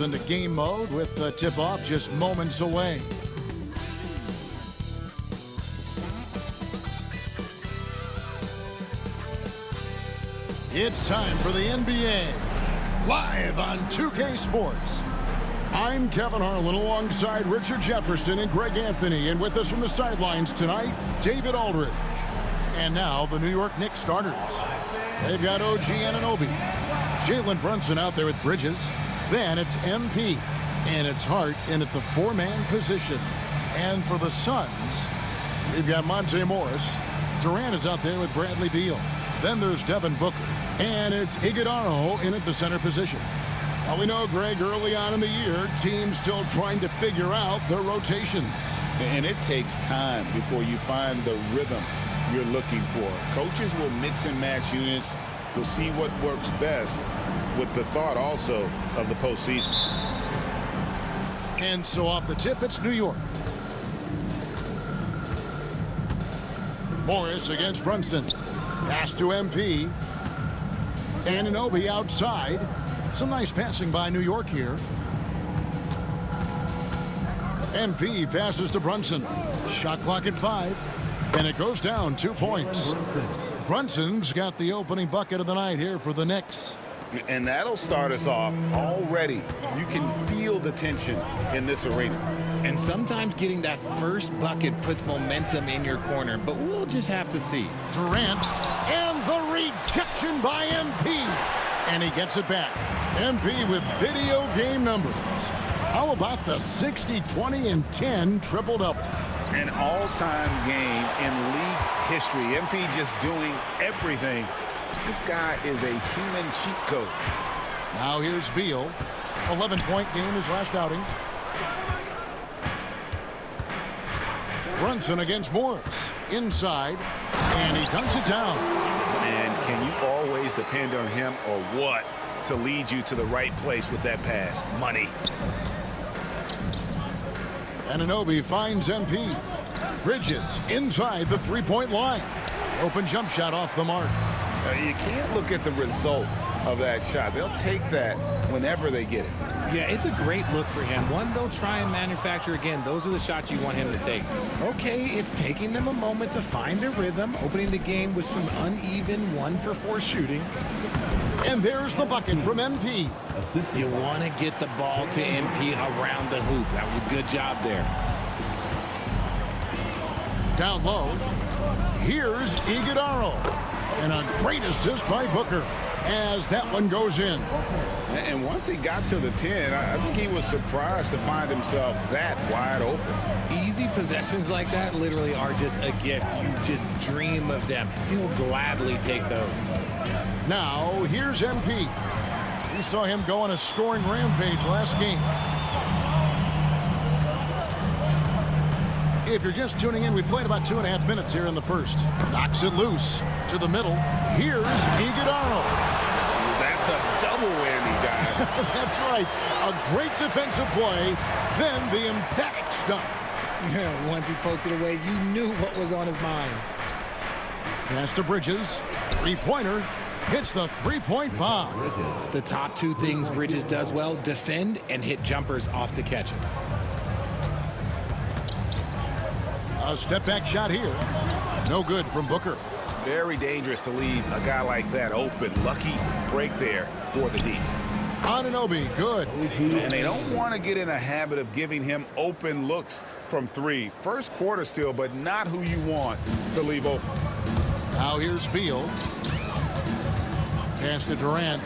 Into game mode with the tip-off just moments away. It's time for the NBA, live on 2K Sports. I'm Kevin Harlan alongside Richard Jefferson and Greg Anthony, and with us from the sidelines tonight, David Aldridge. And now the New York Knicks starters. They've got OG Anunoby, Jalen Brunson out there with Bridges. Then it's MP, and it's Hart in at the four-man position. And for the Suns, we've got Monte Morris. Durant is out there with Bradley Beal. Then there's Devin Booker, and it's Iguodala in at the center position. Now we know, Greg, early on in the year, teams still trying to figure out their rotations. And it takes time before you find the rhythm you're looking for. Coaches will mix and match units to see what works best, with the thought also of the postseason. And so off the tip, it's New York. Morris against Brunson. Pass to MP. Anunoby outside. Some nice passing by New York here. MP passes to Brunson. Shot clock at 5. And it goes down 2 points. Brunson's got the opening bucket of the night here for the Knicks. And that'll start us off already. You can feel the tension in this arena. And sometimes getting that first bucket puts momentum in your corner, but we'll just have to see. Durant, and the rejection by MP. And he gets it back. MP with video game numbers. How about the 60, 20, and 10 triple-double? An all-time game in league history. MP just doing everything. This guy is a human cheat code. Now here's Beal. 11-point game his last outing. Brunson against Morris. Inside. And he dunks it down. And can you always depend on him or what to lead you to the right place with that pass? Money. Anunoby finds MP. Bridges inside the three-point line. Open jump shot off the mark. You can't look at the result of that shot. They'll take that whenever they get it. Yeah, it's a great look for him. One they'll try and manufacture again. Those are the shots you want him to take. Okay, it's taking them a moment to find their rhythm, opening the game with some uneven 1-for-4 shooting. And there's the bucket from MP. You want to get the ball to MP around the hoop. That was a good job there. Down low. Here's Iguodala. And a great assist by Booker as that one goes in. And once he got to the 10, I think he was surprised to find himself that wide open. Easy possessions like that literally are just a gift. You just dream of them. He'll gladly take those. Now, here's MP. We saw him go on a scoring rampage last game. If you're just tuning in, we played about 2.5 minutes here in the first. Knocks it loose to the middle. Here's Iguodala. That's a double whammy, guys. That's right. A great defensive play, then the emphatic stuff. Yeah, once he poked it away, you knew what was on his mind. Pass to Bridges. Three-pointer. Hits the three-point bomb. The top two things Bridges does well, defend and hit jumpers off the catch. A step-back shot here. No good from Booker. Very dangerous to leave a guy like that open. Lucky break there for the D. Anunoby, good. And they don't want to get in a habit of giving him open looks from 3. First quarter still, but not who you want to leave open. Now here's Beal. Pass to Durant.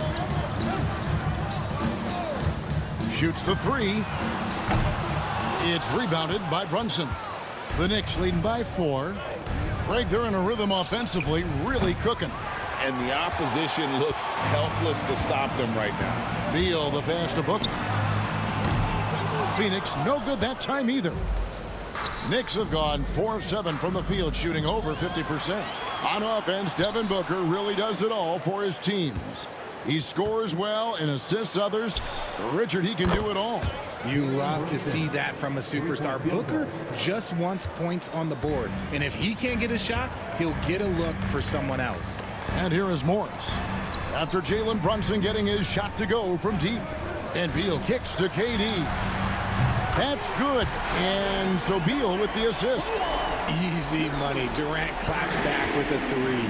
Shoots the 3. It's rebounded by Brunson. The Knicks leading by 4. Greg, they're in a rhythm offensively, really cooking. And the opposition looks helpless to stop them right now. Beal, the pass to Booker. Phoenix, no good that time either. Knicks have gone 4 of 7 from the field, shooting over 50%. On offense, Devin Booker really does it all for his teams. He scores well and assists others. Richard, he can do it all. You love to see that from a superstar. Booker just wants points on the board. And if he can't get a shot, he'll get a look for someone else. And here is Morris. After Jalen Brunson getting his shot to go from deep. And Beal kicks to KD. That's good. And so Beal with the assist. Easy money. Durant claps back with a three.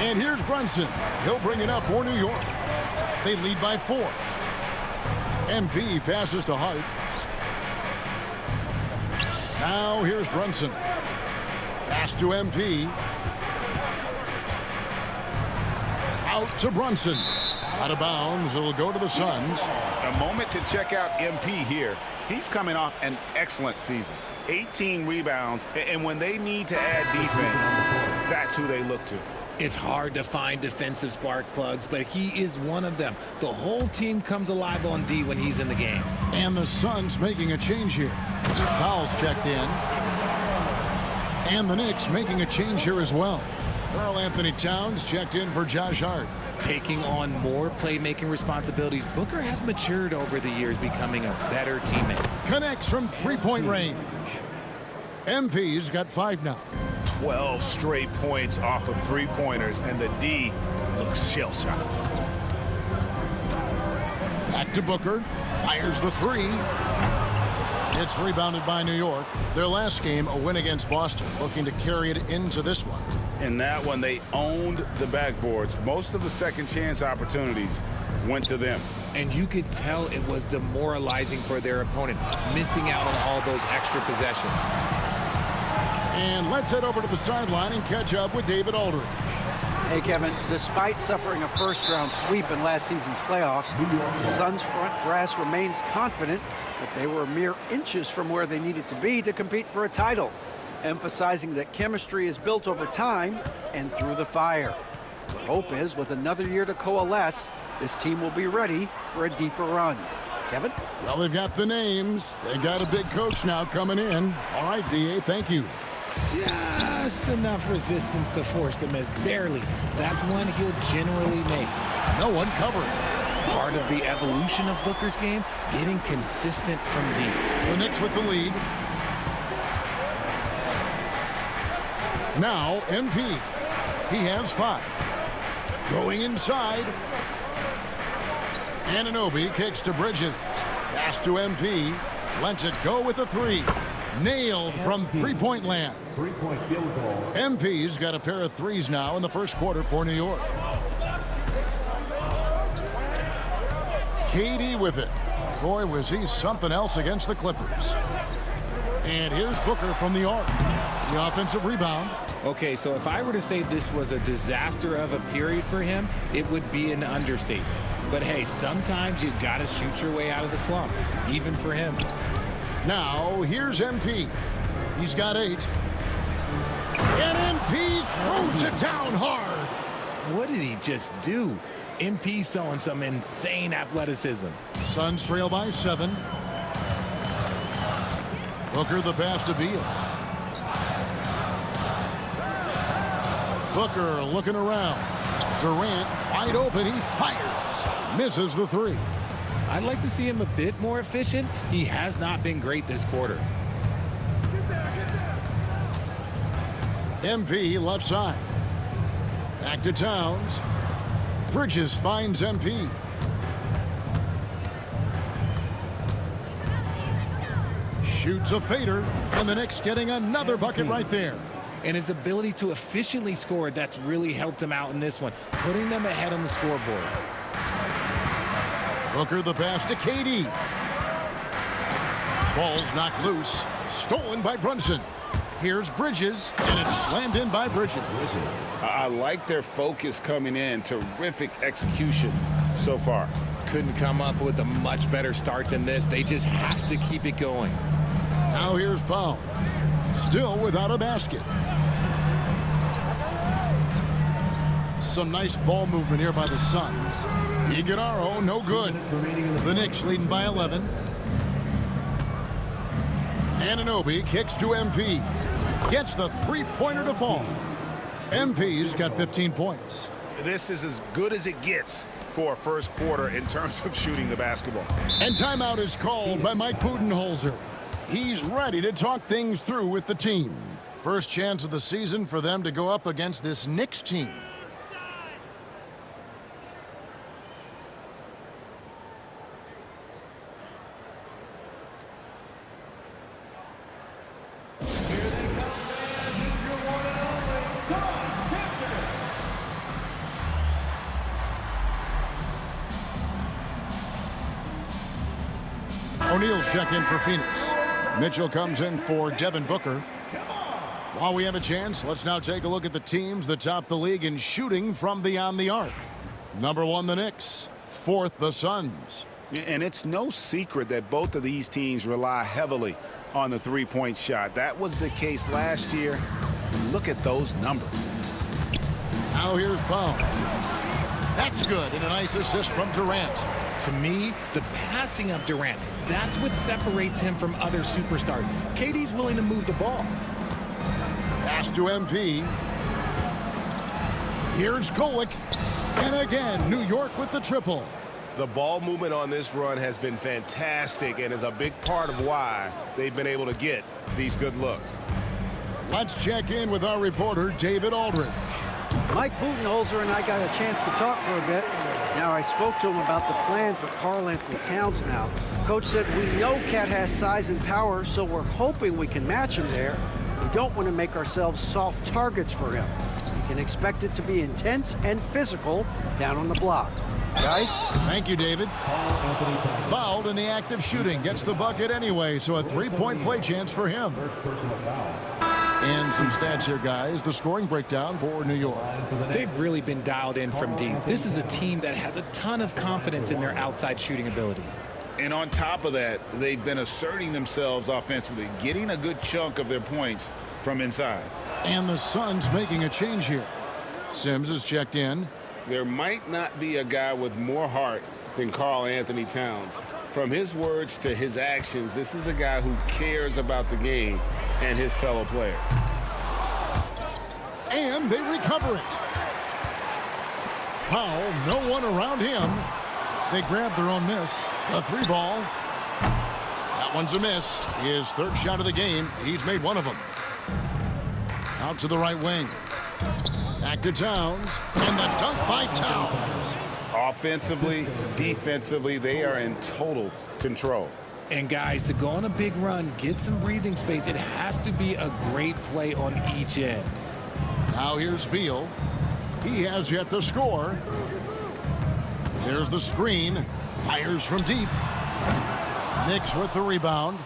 And here's Brunson. He'll bring it up for New York. They lead by 4. MP passes to Hart. Now here's Brunson. Pass to MP. Out to Brunson. Out of bounds. It'll go to the Suns. A moment to check out MP here. He's coming off an excellent season. 18 rebounds, and when they need to add defense, that's who they look to. It's hard to find defensive spark plugs, but he is one of them. The whole team comes alive on D when he's in the game. And the Suns making a change here. Fouls checked in. And the Knicks making a change here as well. Karl Anthony Towns checked in for Josh Hart. Taking on more playmaking responsibilities, Booker has matured over the years, becoming a better teammate. Connects from three-point range. MP's got 5 now. 12 straight points off of three-pointers, and the D looks shell-shocked. Back to Booker. Fires the 3. It's rebounded by New York. Their last game, a win against Boston, looking to carry it into this one. In that one, they owned the backboards. Most of the second chance opportunities went to them. And you could tell it was demoralizing for their opponent, missing out on all those extra possessions. And let's head over to the sideline and catch up with David Aldridge. Hey, Kevin, despite suffering a first-round sweep in last season's playoffs, the Suns' front brass remains confident that they were mere inches from where they needed to be to compete for a title, emphasizing that chemistry is built over time and through the fire. The hope is, with another year to coalesce, this team will be ready for a deeper run. Kevin? Well, they've got the names. They've got a big coach now coming in. All right, D.A., thank you. Just enough resistance to force the miss. Barely. That's one he'll generally make. No one covering. Part of the evolution of Booker's game, getting consistent from deep. The Knicks with the lead. Now, MP. He has 5. Going inside. Anunoby kicks to Bridges. Pass to MP. Lets it go with a 3. Nailed from three-point land. Three-point field goal. MP's got a pair of 3s now in the first quarter for New York. KD with it. Boy, was he something else against the Clippers. And here's Booker from the arc. The offensive rebound. Okay, so if I were to say this was a disaster of a period for him, it would be an understatement. But hey, sometimes you gotta shoot your way out of the slump, even for him. Now, here's MP. He's got 8. And MP throws it down hard. What did he just do? MP showing some insane athleticism. Suns trail by 7. Booker the pass to Beal. Booker looking around. Durant wide open. He fires. Misses the 3. I'd like to see him a bit more efficient. He has not been great this quarter. MP left side. Back to Towns. Bridges finds MP. Shoots a fader, and the Knicks getting another bucket right there. And his ability to efficiently score, that's really helped him out in this one, putting them ahead on the scoreboard. Booker the pass to KD. Ball's knocked loose. Stolen by Brunson. Here's Bridges, and it's slammed in by Bridges. I like their focus coming in. Terrific execution so far. Couldn't come up with a much better start than this. They just have to keep it going. Now here's Powell. Still without a basket. Some nice ball movement here by the Suns. Iguodala, no good. The Knicks leading by 11. Anunoby kicks to MP. Gets the three-pointer to fall. MP's got 15 points. This is as good as it gets for a first quarter in terms of shooting the basketball. And timeout is called by Mike Budenholzer. He's ready to talk things through with the team. First chance of the season for them to go up against this Knicks team. O'Neal's check in for Phoenix. Mitchell comes in for Devin Booker. While we have a chance, let's now take a look at the teams that top the league in shooting from beyond the arc. Number 1, the Knicks. 4th, the Suns. And it's no secret that both of these teams rely heavily on the three-point shot. That was the case last year. Look at those numbers. Now here's Powell. That's good, and a nice assist from Durant. To me, the passing of Durant, that's what separates him from other superstars. KD's willing to move the ball. Pass to MP. Here's Golick. And again, New York with the triple. The ball movement on this run has been fantastic and is a big part of why they've been able to get these good looks. Let's check in with our reporter, David Aldridge. Mike Budenholzer and I got a chance to talk for a bit. Now, I spoke to him about the plan for Karl-Anthony Towns now. Coach said, we know Cat has size and power, so we're hoping we can match him there. We don't want to make ourselves soft targets for him. You can expect it to be intense and physical down on the block. Guys? Thank you, David. Fouled in the act of shooting. Gets the bucket anyway, so a three-point play chance for him. And some stats here, guys. The scoring breakdown for New York. They've really been dialed in from deep. This is a team that has a ton of confidence in their outside shooting ability. And on top of that, they've been asserting themselves offensively, getting a good chunk of their points from inside. And the Suns making a change here. Sims is checked in. There might not be a guy with more heart than Karl-Anthony Towns. From his words to his actions, this is a guy who cares about the game and his fellow players. And they recover it. Powell, no one around him. They grab their own miss. A 3-ball. That one's a miss. His 3rd shot of the game. He's made one of them. Out to the right wing. Back to Towns. And the dunk by Towns. Offensively, defensively, they are in total control. And guys, to go on a big run, get some breathing space, it has to be a great play on each end. Now here's Beal. He has yet to score. There's the screen. Fires from deep. Knicks with the rebound.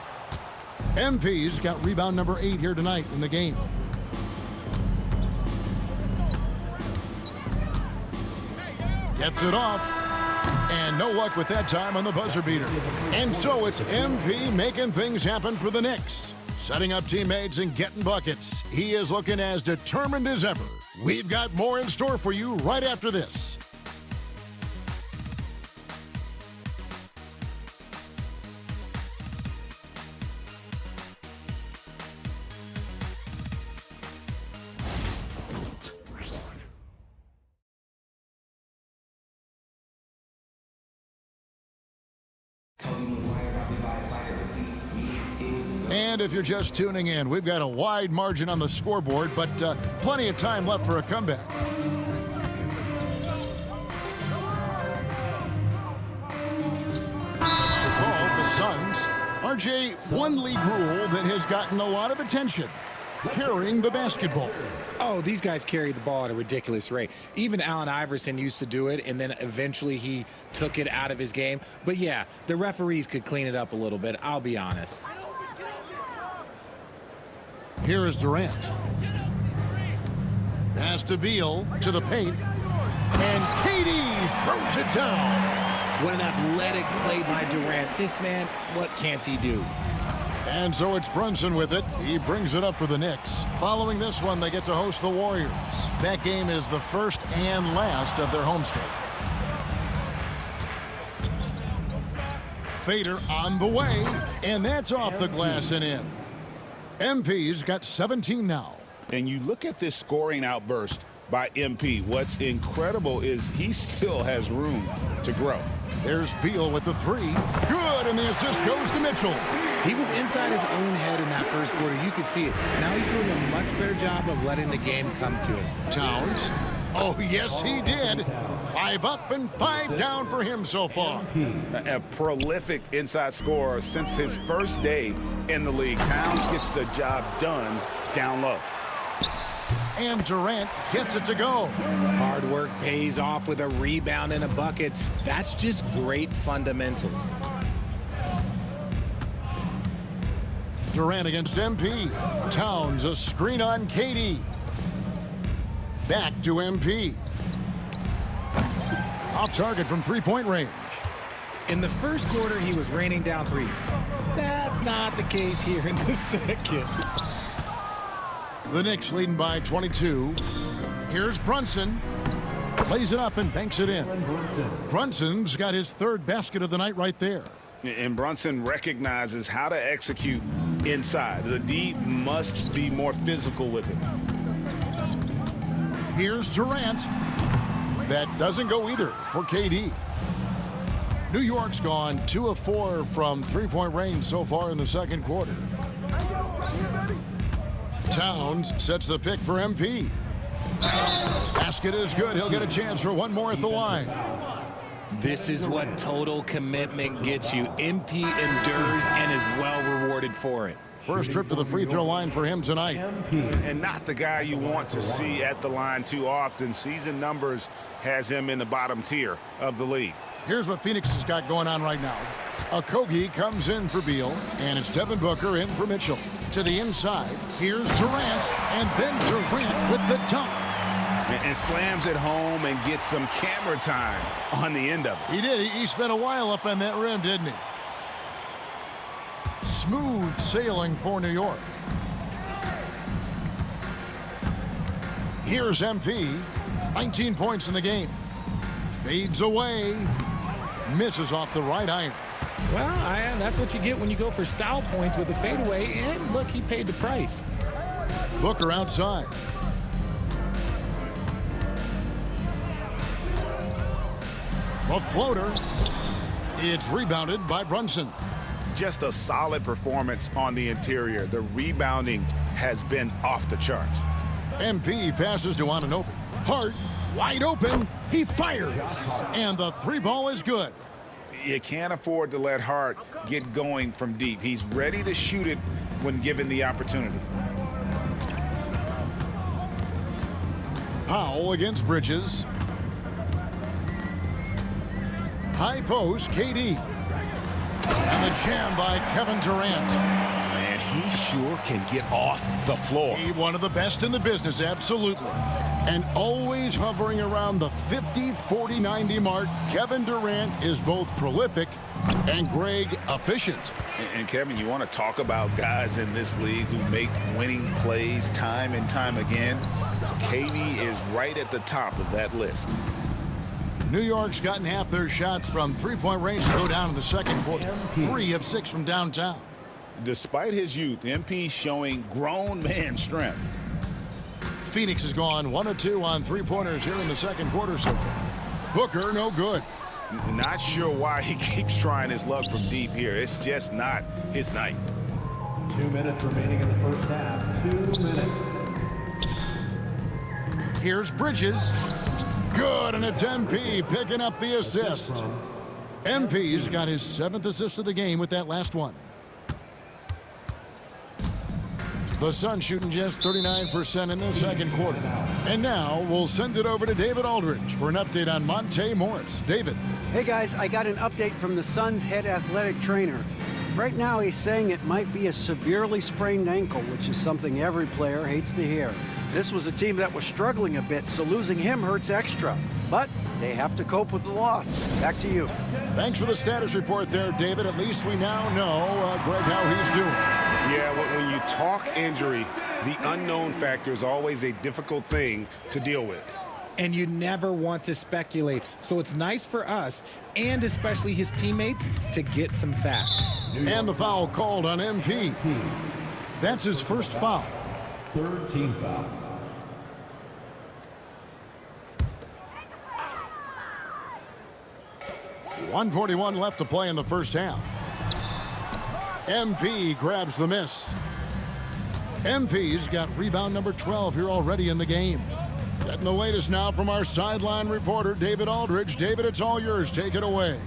MP's got rebound number 8 here tonight in the game. Gets it off. And no luck with that time on the buzzer beater. And so it's MP making things happen for the Knicks. Setting up teammates and getting buckets. He is looking as determined as ever. We've got more in store for you right after this. And if you're just tuning in, we've got a wide margin on the scoreboard, but plenty of time left for a comeback. The call, the Suns. RJ, one league rule that has gotten a lot of attention. Carrying the basketball. Oh, these guys carry the ball at a ridiculous rate. Even Allen Iverson used to do it, and then eventually he took it out of his game. But yeah, the referees could clean it up a little bit, I'll be honest. Here is Durant. Pass to Beal, to the paint. And KD throws it down. What an athletic play by Durant. This man, what can't he do? And so it's Brunson with it. He brings it up for the Knicks. Following this one, they get to host the Warriors. That game is the first and last of their homestand. Fader on the way, and that's off the glass and in. MP's got 17 now. And you look at this scoring outburst by MP. What's incredible is he still has room to grow. There's Beal with the 3. Good, and the assist goes to Mitchell. He was inside his own head in that first quarter. You could see it. Now he's doing a much better job of letting the game come to him. Towns. Oh, yes, he did. 5 up and 5 down for him so far. A prolific inside scorer since his first day in the league. Towns gets the job done down low. And Durant gets it to go. Hard work pays off with a rebound and a bucket. That's just great fundamentals. Durant against MP. Towns a screen on KD. Back to MP. Off target from three-point range. In the first quarter, he was raining down threes. That's not the case here in the second. The Knicks leading by 22. Here's Brunson. Lays it up and banks it in. Brunson's got his third basket of the night right there. And Brunson recognizes how to execute inside. The D must be more physical with it. Here's Durant. That doesn't go either for KD. New York's gone 2 of 4 from three-point range so far in the second quarter. Towns sets the pick for MP. Basket is good. He'll get a chance for one more at the line. This is what total commitment gets you. MP endures and is well rewarded for it. First trip to the free throw line for him tonight. And not the guy you want to see at the line too often. Season numbers has him in the bottom tier of the league. Here's what Phoenix has got going on right now. a.k.a. comes in for Beal, and it's Devin Booker in for Mitchell. To the inside, here's Durant, and then Durant with the dunk. And slams it home and gets some camera time on the end of it. He did. He spent a while up on that rim, didn't he? Smooth sailing for New York. Here's MP. 19 points in the game. Fades away. Misses off the right iron. Well, that's what you get when you go for style points with the fadeaway. And look, he paid the price. Booker outside. A floater. It's rebounded by Brunson. Just a solid performance on the interior. The rebounding has been off the charts. MP passes to Anunoby. Hart, wide open. He fires. And the three ball is good. You can't afford to let Hart get going from deep. He's ready to shoot it when given the opportunity. Powell against Bridges. High post, KD. And the jam by Kevin Durant. Man, he sure can get off the floor. He one of the best in the business, absolutely. And always hovering around the 50, 40, 90 mark, Kevin Durant is both prolific and Greg efficient. And Kevin, you want to talk about guys in this league who make winning plays time and time again? KD is right at the top of that list. New York's gotten half their shots from three-point range to go down in the second quarter. 3 of 6 from downtown. Despite his youth, MP showing grown man strength. Phoenix has gone 1 of 2 on three-pointers here in the second quarter so far. Booker, no good. Not sure why he keeps trying his luck from deep here. It's just not his night. 2 minutes remaining in the first half. 2 minutes. Here's Bridges. Good, and it's MP picking up the assist. MP's got his 7th assist of the game with that last one. The Suns shooting just 39% in the second quarter. And now we'll send it over to David Aldridge for an update on Monte Morris. David. Hey guys, I got an update from the Suns head athletic trainer. Right now he's saying it might be a severely sprained ankle, which is something every player hates to hear. This was a team that was struggling a bit, so losing him hurts extra. But they have to cope with the loss. Back to you. Thanks for the status report there, David. At least we now know, Greg, how he's doing. Yeah, when you talk injury, the unknown factor is always a difficult thing to deal with. And you never want to speculate. So it's nice for us, and especially his teammates, to get some facts. And the foul called on MP. That's his first foul. Third team foul. .141 left to play in the first half. MP grabs the miss. MP's got rebound number 12 here already in the game. Getting the latest now from our sideline reporter, David Aldridge. David, it's all yours. Take it away.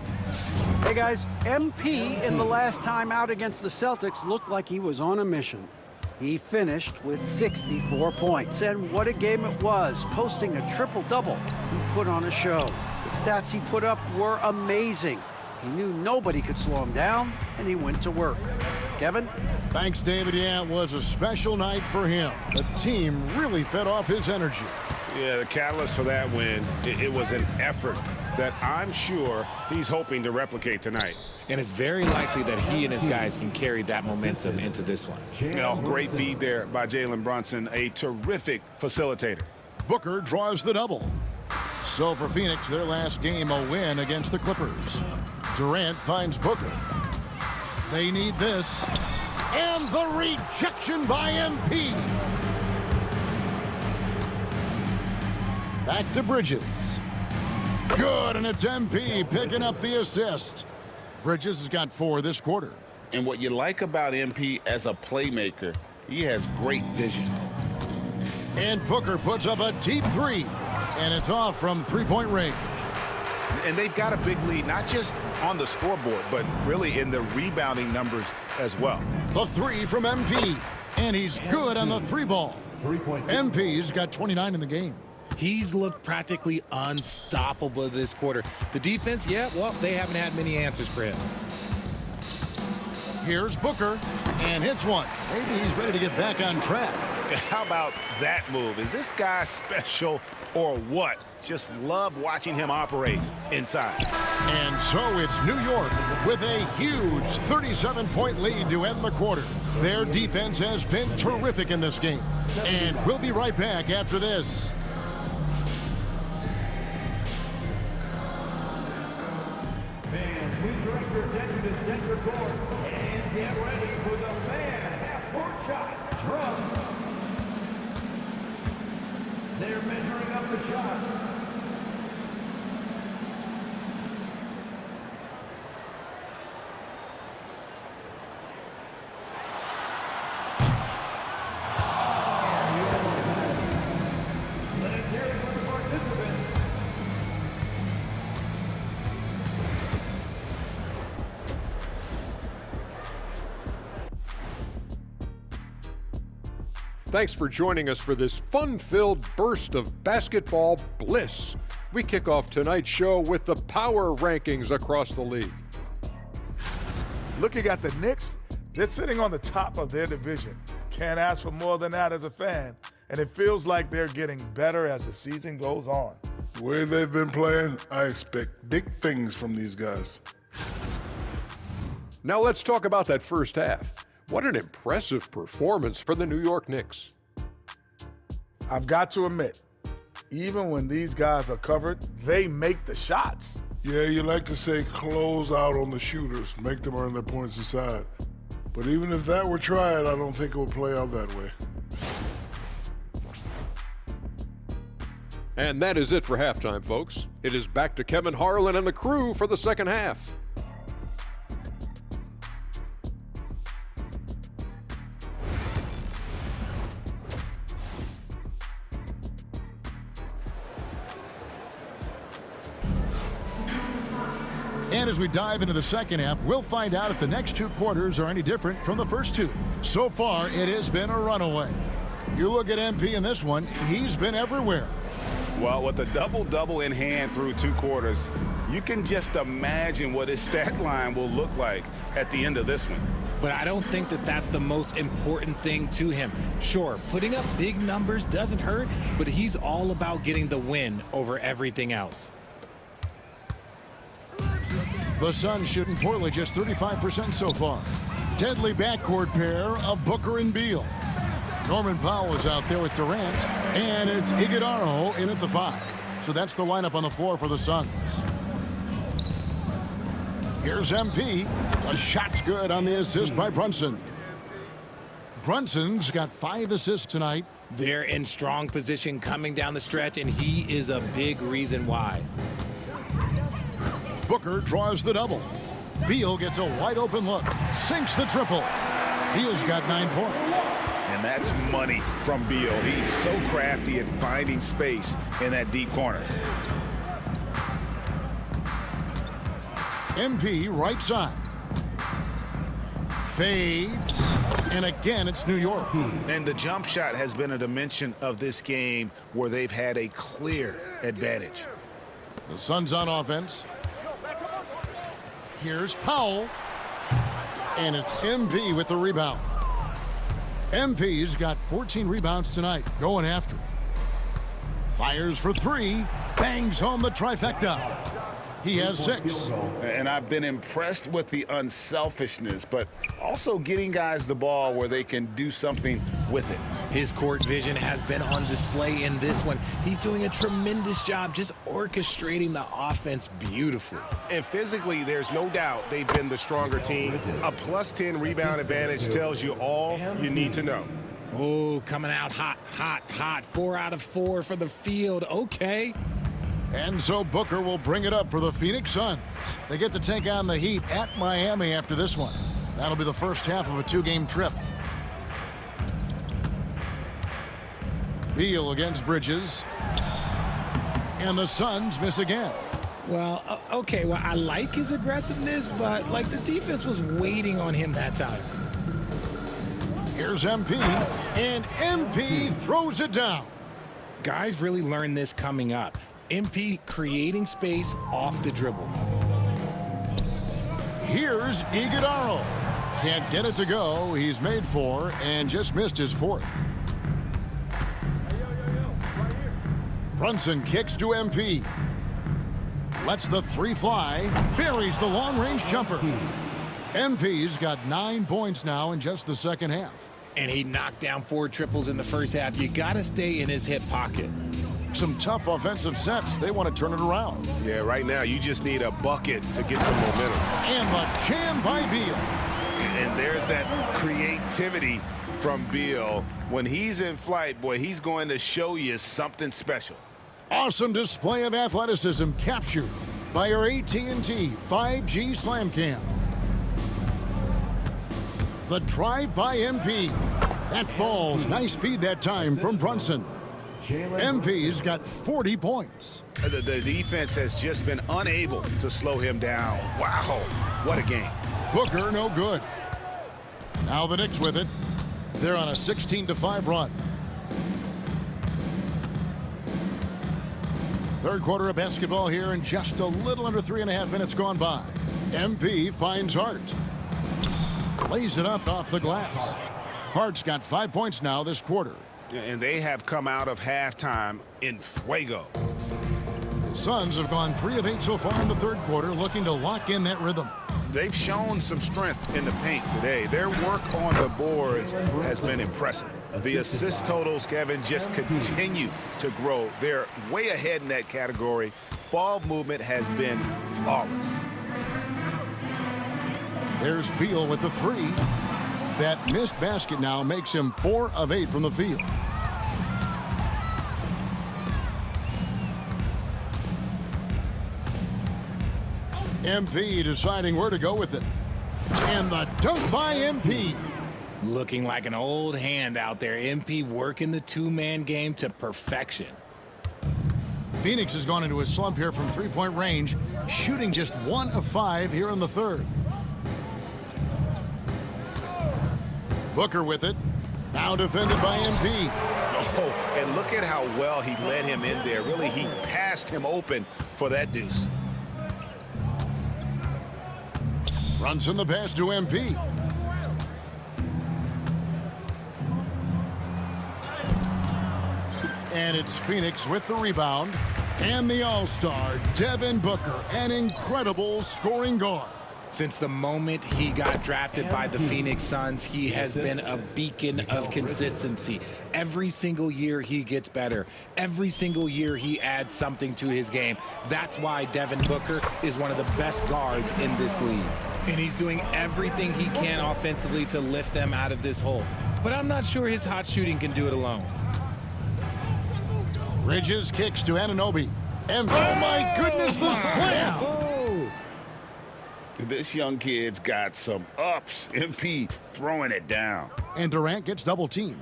Hey guys, MP in the last time out against the Celtics looked like he was on a mission. He finished with 64 points, and what a game it was, posting a triple-double. He put on a show. The stats he put up were amazing. He knew nobody could slow him down, and he went to work. Kevin? Thanks, David. Yeah, it was a special night for him. The team really fed off his energy. Yeah, the catalyst for that win, it was an effort that I'm sure he's hoping to replicate tonight. And it's very likely that he and his guys can carry that momentum into this one. You know, great feed there by Jalen Brunson, a terrific facilitator. Booker draws the double. So for Phoenix, their last game a win against the Clippers. Durant finds Booker. They need this. And the rejection by MP. Back to Bridges. Good, and it's MP picking up the assist. Bridges has got 4 this quarter. And what you like about MP as a playmaker, he has great vision. And Booker puts up a deep 3. And it's off from three-point range. And they've got a big lead, not just on the scoreboard, but really in the rebounding numbers as well. The 3 from MP. And he's good on the 3-ball. MP's got 29 in the game. He's looked practically unstoppable this quarter. The defense, yeah, well, they haven't had many answers for him. Here's Booker, and hits one. Maybe he's ready to get back on track. How about that move? Is this guy special or what? Just love watching him operate inside. And so it's New York with a huge 37-point lead to end the quarter. Their defense has been terrific in this game. And we'll be right back after this. Fans, please direct your attention to center court and get ready for the fan half-court shot. Drums. They're measuring up the shot. Let's hear it for the participants. Thanks for joining us for this fun-filled burst of basketball bliss. We kick off tonight's show with the power rankings across the league. Looking at the Knicks, they're sitting on the top of their division. Can't ask for more than that as a fan, and it feels like they're getting better as the season goes on. The way they've been playing, I expect big things from these guys. Now let's talk about that first half. What an impressive performance for the New York Knicks. I've got to admit, even when these guys are covered, they make the shots. Yeah, you like to say close out on the shooters, make them earn their points inside. But even if that were tried, I don't think it would play out that way. And that is it for halftime, folks. It is back to Kevin Harlan and the crew for the second half. And as we dive into the second half, we'll find out if the next 2 quarters are any different from the first 2. So far, it has been a runaway. You look at MP in this one, he's been everywhere. Well, with a double-double in hand through 2 quarters, you can just imagine what his stat line will look like at the end of this one. But I don't think that that's the most important thing to him. Sure, putting up big numbers doesn't hurt, but he's all about getting the win over everything else. The Suns shooting poorly, just 35% so far. Deadly backcourt pair of Booker and Beal. Norman Powell is out there with Durant, and it's Iguodala in at the 5. So that's the lineup on the floor for the Suns. Here's MP. A shot's good on the assist by Brunson. Brunson's got 5 assists tonight. They're in strong position coming down the stretch, and he is a big reason why. Booker draws the double. Beal gets a wide open look. Sinks the triple. Beal's got 9 points. And that's money from Beal. He's so crafty at finding space in that deep corner. MP right side. Fades. And again, it's New York. And the jump shot has been a dimension of this game where they've had a clear advantage. The Suns on offense. Here's Powell. And it's MP with the rebound. MP's got 14 rebounds tonight, going after it. Fires for three, bangs home the trifecta. He has 6. And I've been impressed with the unselfishness, but also getting guys the ball where they can do something with it. His court vision has been on display in this one. He's doing a tremendous job just orchestrating the offense beautifully. And physically, there's no doubt they've been the stronger team. A +10 rebound advantage tells you all you need to know. Oh, coming out hot, hot, hot. 4 out of 4 for the field. Okay. And so Booker will bring it up for the Phoenix Suns. They get to take on the Heat at Miami after this one. That'll be the first half of a 2-game trip. Beal against Bridges. And the Suns miss again. Well, okay, well, I like his aggressiveness, but, like, the defense was waiting on him that time. Here's MP, and MP throws it down. Guys really learned this coming up. MP creating space off the dribble. Here's Iguodala. Can't get it to go. He's made 4 and just missed his 4th. Brunson kicks to MP. Lets the 3 fly. Buries the long-range jumper. MP's got 9 points now in just the second half. And he knocked down 4 triples in the first half. You got to stay in his hip pocket. Some tough offensive sets. They want to turn it around. Yeah, right now you just need a bucket to get some momentum. And the jam by Beal. And there's that creativity from Beal. When he's in flight, boy, he's going to show you something special. Awesome display of athleticism captured by our AT&T 5G Slam Cam. The drive by MP. That falls. Nice feed that time from Brunson. MP's got 40 points. The defense has just been unable to slow him down. Wow, what a game. Booker no good. Now the Knicks with it. They're on a 16-5 run. Third quarter of basketball here, and just a little under 3.5 minutes gone by. MP finds Hart. Lays it up off the glass. Hart's got 5 points now this quarter. And they have come out of halftime in fuego. The Suns have gone 3 of 8 so far in the third quarter, looking to lock in that rhythm. They've shown some strength in the paint today. Their work on the boards has been impressive. The assist totals, Kevin, just continue to grow. They're way ahead in that category. Ball movement has been flawless. There's Beal with the 3. That missed basket now makes him 4 of 8 from the field. MP deciding where to go with it. And the dunk by MP. Looking like an old hand out there. MP working the 2-man game to perfection. Phoenix has gone into a slump here from 3-point range, shooting just 1 of 5 here in the third. Booker with it. Now defended by MP. Oh, and look at how well he led him in there. Really, he passed him open for that deuce. Runs in the pass to MP. And it's Phoenix with the rebound. And the all-star, Devin Booker, an incredible scoring guard. Since the moment he got drafted by the Phoenix Suns, he has been a beacon of consistency. Every single year he gets better. Every single year he adds something to his game. That's why Devin Booker is one of the best guards in this league. And he's doing everything he can offensively to lift them out of this hole. But I'm not sure his hot shooting can do it alone. Bridges kicks to Anunoby. And oh my goodness, the slam! This young kid's got some ups. MP throwing it down. And Durant gets double teamed.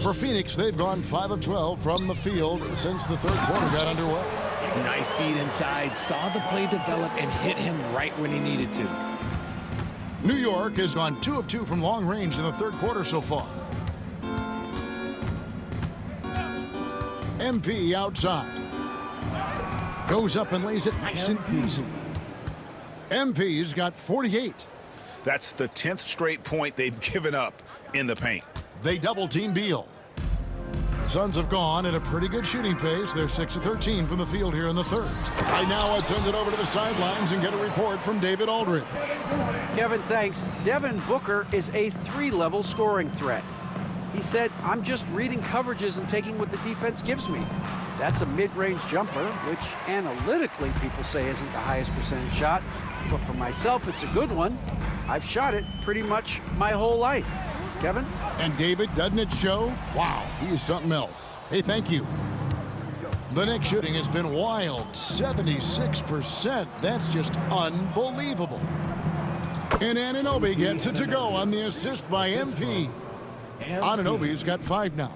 For Phoenix, they've gone 5 of 12 from the field since the third quarter got underway. Nice feed inside, saw the play develop and hit him right when he needed to. New York has gone 2 of 2 from long range in the third quarter so far. MP outside. Goes up and lays it nice and easy. MP's got 48. That's the 10th straight point they've given up in the paint. They double-team Beal. The Suns have gone at a pretty good shooting pace. They're 6 of 13 from the field here in the third. Right now, let's send it over to the sidelines and get a report from David Aldridge. Kevin, thanks. Devin Booker is a 3-level scoring threat. He said, I'm just reading coverages and taking what the defense gives me. That's a mid-range jumper, which analytically people say isn't the highest percentage shot. But for myself, it's a good one. I've shot it pretty much my whole life. Kevin? And David, doesn't it show? Wow, he is something else. Hey, thank you. The Knicks shooting has been wild, 76%. That's just unbelievable. And Anunoby gets it to go on the assist by MP. Anunoby's got 5 now.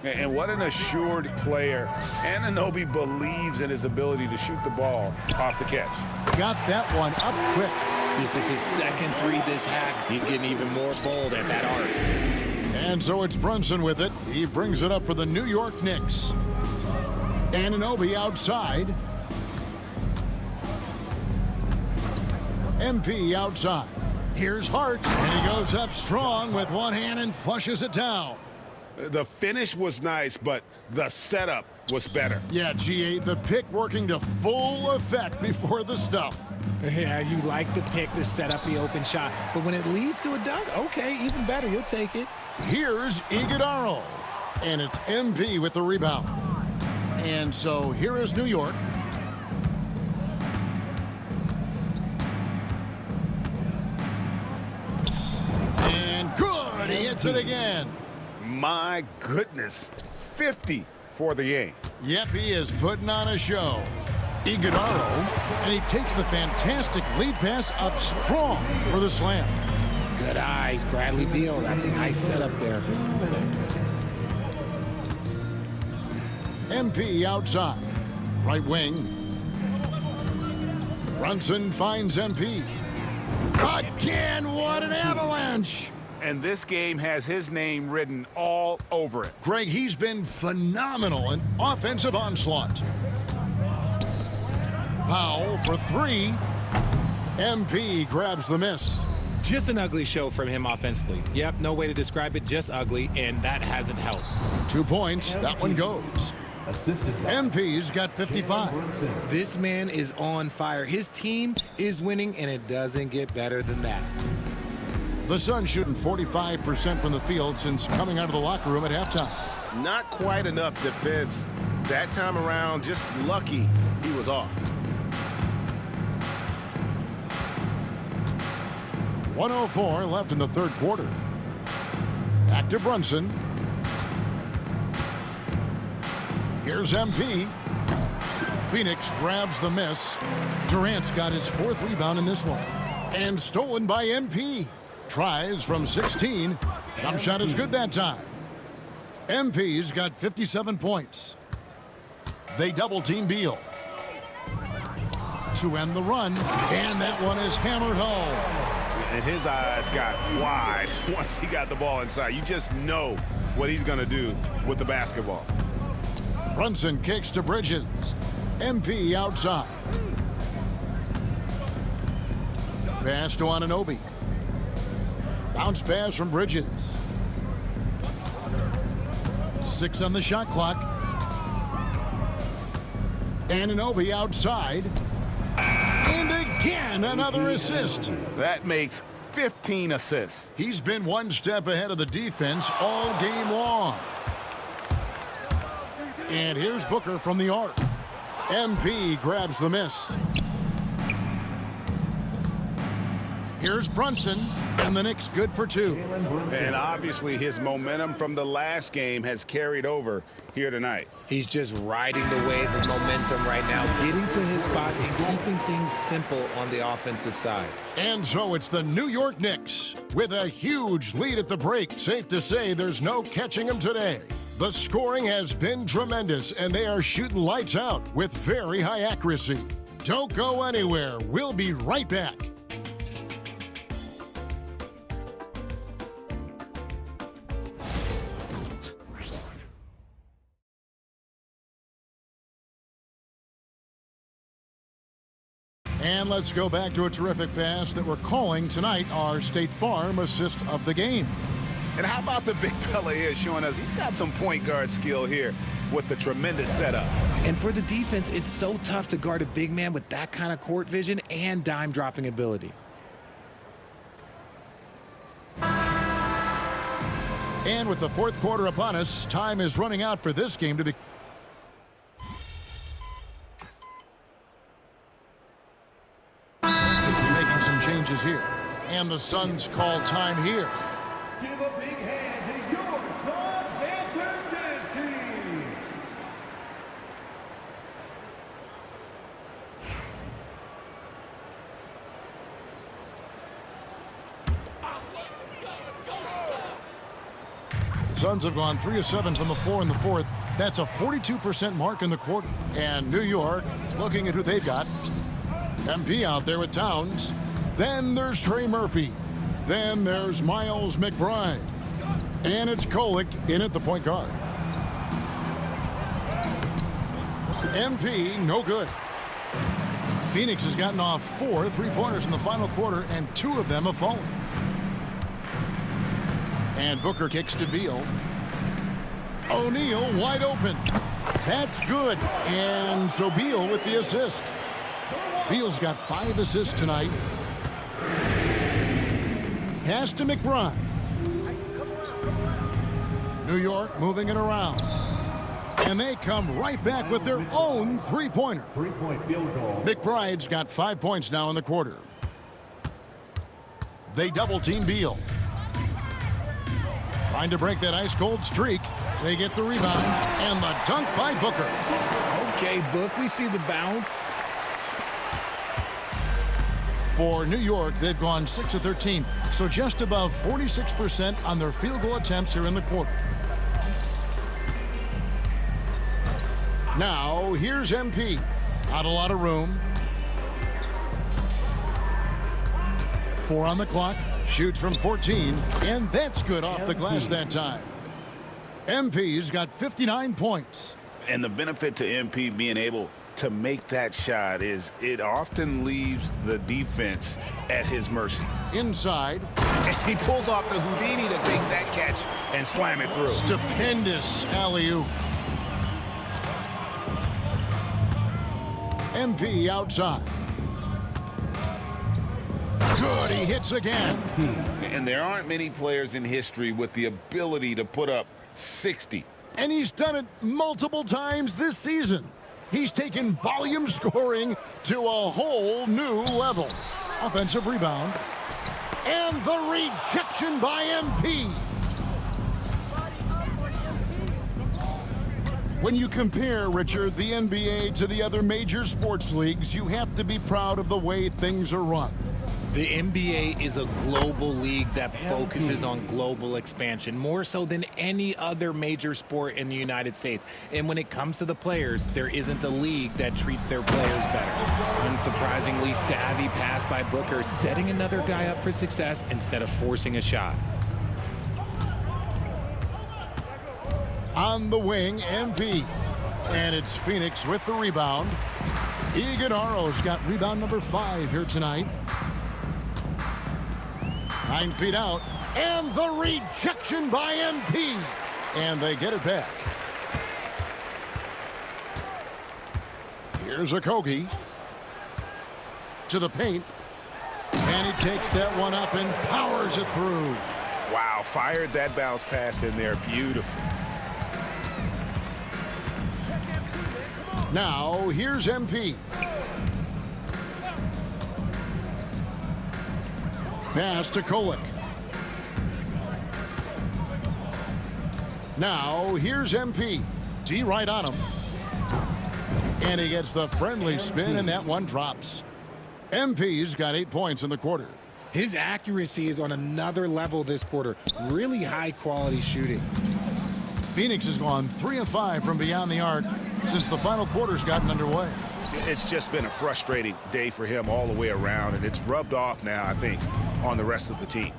And what an assured player. Anunoby believes in his ability to shoot the ball off the catch. Got that one up quick. This is his second 3 this half. He's getting even more bold at that arc. And so it's Brunson with it. He brings it up for the New York Knicks. Anunoby outside. MP outside. Here's Hart, and he goes up strong with one hand and flushes it down. The finish was nice, but the setup was better. Yeah, G8, the pick working to full effect before the stuff. Yeah, you like the pick to set up the open shot, but when it leads to a dunk, okay, even better, you'll take it. Here's Iguodala, and it's MP with the rebound. And so here is New York. And good, he hits it again. My goodness, 50 for the game. Yep, he is putting on a show. Iguodala, and he takes the fantastic lead pass up strong for the slam. Good eyes, Bradley Beal. That's a nice setup there. MP outside. Right wing. Brunson finds MP. Again, what an avalanche! And this game has his name written all over it. Greg, he's been phenomenal in offensive onslaught. Powell for 3. MP grabs the miss. Just an ugly show from him offensively. Yep, no way to describe it, just ugly, and that hasn't helped. 2 points, that one goes. MP's got 55. This man is on fire. His team is winning, and it doesn't get better than that. The Suns shooting 45% from the field since coming out of the locker room at halftime. Not quite enough defense. That time around, just lucky he was off. 1:04 left in the third quarter. Back to Brunson. Here's MP. Phoenix grabs the miss. Durant's got his 4th rebound in this one. And stolen by MP. Tries from 16. Jump shot is good that time. MP's got 57 points. They double-team Beal. To end the run, and that one is hammered home. And his eyes got wide once he got the ball inside. You just know what he's going to do with the basketball. Brunson kicks to Bridges. MP outside. Pass to Anunoby. Bounce pass from Bridges. 6 on the shot clock. Anunoby outside. And again, another assist. That makes 15 assists. He's been one step ahead of the defense all game long. And here's Booker from the arc. MP grabs the miss. Here's Brunson, and the Knicks good for 2. And obviously his momentum from the last game has carried over here tonight. He's just riding the wave of momentum right now, getting to his spots and keeping things simple on the offensive side. And so it's the New York Knicks with a huge lead at the break. Safe to say there's no catching them today. The scoring has been tremendous, and they are shooting lights out with very high accuracy. Don't go anywhere. We'll be right back. And let's go back to a terrific pass that we're calling tonight our State Farm assist of the game. And how about the big fella here showing us he's got some point guard skill here with the tremendous setup. And for the defense, it's so tough to guard a big man with that kind of court vision and dime dropping ability. And with the fourth quarter upon us, time is running out for this game to be. He's making some changes here. And the Suns call time here. Give a big hand to your son, Demankelz. The Suns have gone 3 of 7 from the floor in the fourth. That's a 42% mark in the quarter. And New York, looking at who they've got. MP out there with Towns. Then there's Trey Murphy. Then there's Miles McBride. And it's Kolek in at the point guard. MP, no good. Phoenix has gotten off 4 3-pointers in the final quarter, and 2 of them have fallen. And Booker kicks to Beal. O'Neal wide open. That's good. And so Beal with the assist. Beal's got 5 assists tonight. Pass to McBride. New York moving it around. And they come right back with their own three-pointer. 3-point field goal. McBride's got 5 points now in the quarter. They double-team Beal. Trying to break that ice-cold streak. They get the rebound. And the dunk by Booker. Okay, Book, we see the bounce. For New York, they've gone 6 of 13, so just above 46% on their field goal attempts here in the quarter. Now, here's MP. Not a lot of room. 4 on the clock, shoots from 14, and that's good off the glass that time. MP's got 59 points. And the benefit to MP being able to make that shot is it often leaves the defense at his mercy. Inside. And he pulls off the Houdini to make that catch and slam it through. Stupendous alley-oop. MP outside. Good, he hits again. And there aren't many players in history with the ability to put up 60. And he's done it multiple times this season. He's taken volume scoring to a whole new level. Offensive rebound. And the rejection by MP. When you compare, Richard, the NBA to the other major sports leagues, you have to be proud of the way things are run. The NBA is a global league that focuses on global expansion, more so than any other major sport in the United States. And when it comes to the players, there isn't a league that treats their players better. Unsurprisingly, savvy pass by Booker, setting another guy up for success instead of forcing a shot. On the wing, MP. And it's Phoenix with the rebound. Iguodala's got rebound number 5 here tonight. 9 feet out, and the rejection by MP. And they get it back. Here's Okogie. To the paint. And he takes that one up and powers it through. Wow, fired that bounce pass in there. Beautiful. Now, here's MP. Pass to Kolek. Now, here's MP. D right on him. And he gets the friendly spin, and that one drops. MP's got 8 points in the quarter. His accuracy is on another level this quarter. Really high-quality shooting. Phoenix has gone 3 of 5 from beyond the arc since the final quarter's gotten underway. It's just been a frustrating day for him all the way around, and it's rubbed off now, I think, on the rest of the team.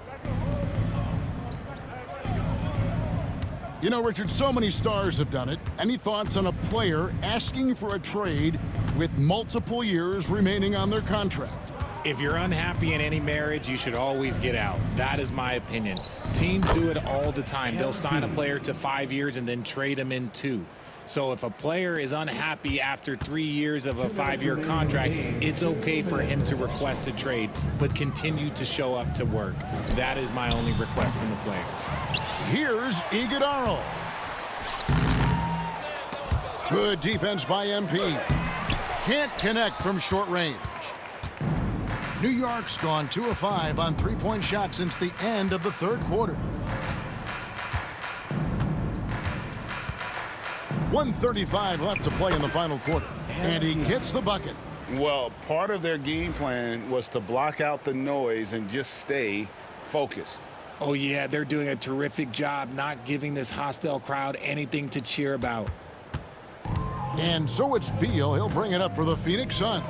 You know, Richard, so many stars have done it. Any thoughts on a player asking for a trade with multiple years remaining on their contract. If you're unhappy in any marriage, you should always get out. That is my opinion. Teams do it all the time. They'll sign a player to 5 years and then trade him in 2. So if a player is unhappy after 3 years of a 5-year contract, it's okay for him to request a trade, but continue to show up to work. That is my only request from the players. Here's Iguodala. Good defense by MP. Can't connect from short range. New York's gone 2 of 5 on three-point shots since the end of the third quarter. 1:35 left to play in the final quarter. And he gets the bucket. Well, part of their game plan was to block out the noise and just stay focused. Oh, yeah, they're doing a terrific job not giving this hostile crowd anything to cheer about. And so it's Beal. He'll bring it up for the Phoenix Suns.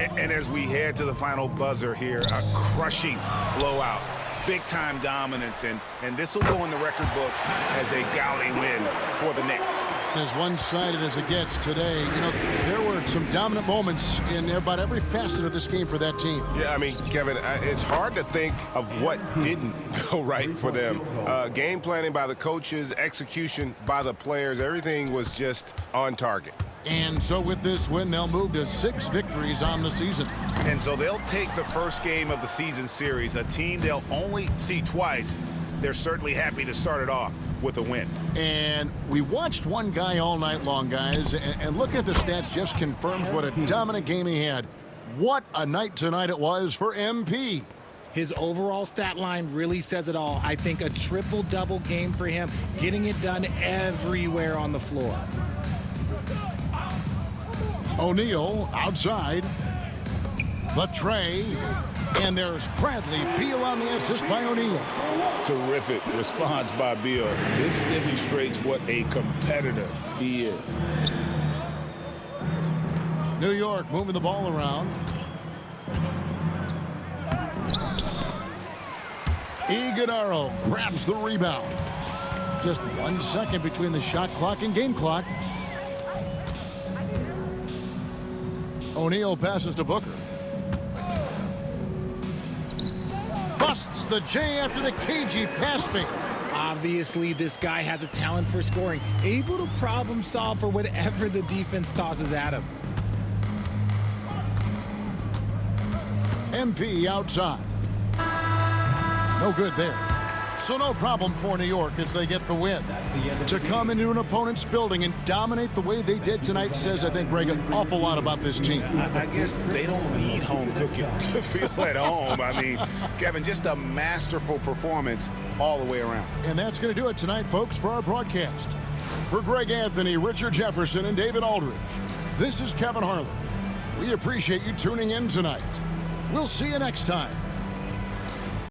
And as we head to the final buzzer here, a crushing blowout, big-time dominance, and this will go in the record books as a gaudy win for the Knicks. As one-sided as it gets today, you know, there were some dominant moments in about every facet of this game for that team. Yeah, I mean, Kevin, it's hard to think of what didn't go right for them. Game planning by the coaches, execution by the players, everything was just on target. And so with this win, they'll move to 6 victories on the season. And so they'll take the first game of the season series, a team they'll only see twice. They're certainly happy to start it off with a win. And we watched one guy all night long, guys, and look at the stats, just confirms what a dominant game he had. What a night tonight it was for MP. His overall stat line really says it all. I think a triple-double game for him, getting it done everywhere on the floor. O'Neal outside. The tray. And there's Bradley Beal on the assist by O'Neal. Terrific response by Beal. This demonstrates what a competitor he is. New York moving the ball around. Iguodala grabs the rebound. Just 1 second between the shot clock and game clock. O'Neal passes to Booker. Busts the J after the cagey pass fake. Obviously, this guy has a talent for scoring, able to problem solve for whatever the defense tosses at him. MP outside. No good there. So no problem for New York as they get the win. To come into an opponent's building and dominate the way they did tonight says, I think, Greg, an awful lot about this team. I guess they don't need home cooking to feel at home. I mean, Kevin, just a masterful performance all the way around. And that's going to do it tonight, folks, for our broadcast. For Greg Anthony, Richard Jefferson, and David Aldridge, this is Kevin Harlan. We appreciate you tuning in tonight. We'll see you next time.